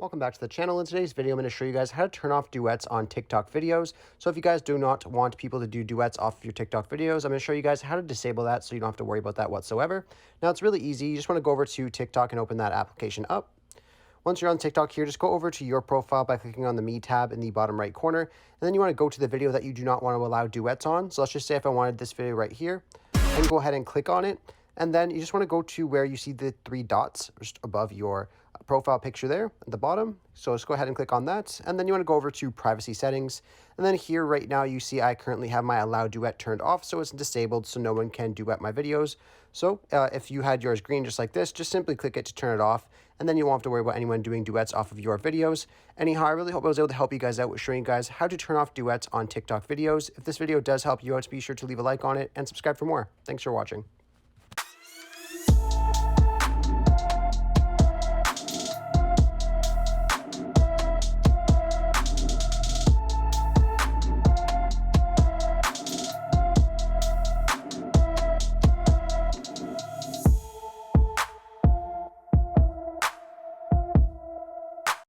Welcome back to the channel. In today's video, I'm going to show you guys how to turn off duets on TikTok videos. So if you guys do not want people to do duets off of your TikTok videos, I'm going to show you guys how to disable that so you don't have to worry about that whatsoever. Now, it's really easy. You just want to go over to TikTok and open that application up. Once you're on TikTok here, just go over to your profile by clicking on the Me tab in the bottom right corner. And then you want to go to the video that you do not want to allow duets on. So let's just say if I wanted this video right here, and go ahead and click on it. And then you just want to go to where you see the three dots just above your profile picture there at the bottom. So let's go ahead and click on that. And then you want to go over to privacy settings. And then here right now you see I currently have my allow duet turned off. So it's disabled so no one can duet my videos. So if you had yours green just like this, just simply click it to turn it off. And then you won't have to worry about anyone doing duets off of your videos. Anyhow, I really hope I was able to help you guys out with showing you guys how to turn off duets on TikTok videos. If this video does help you out, be sure to leave a like on it and subscribe for more. Thanks for watching.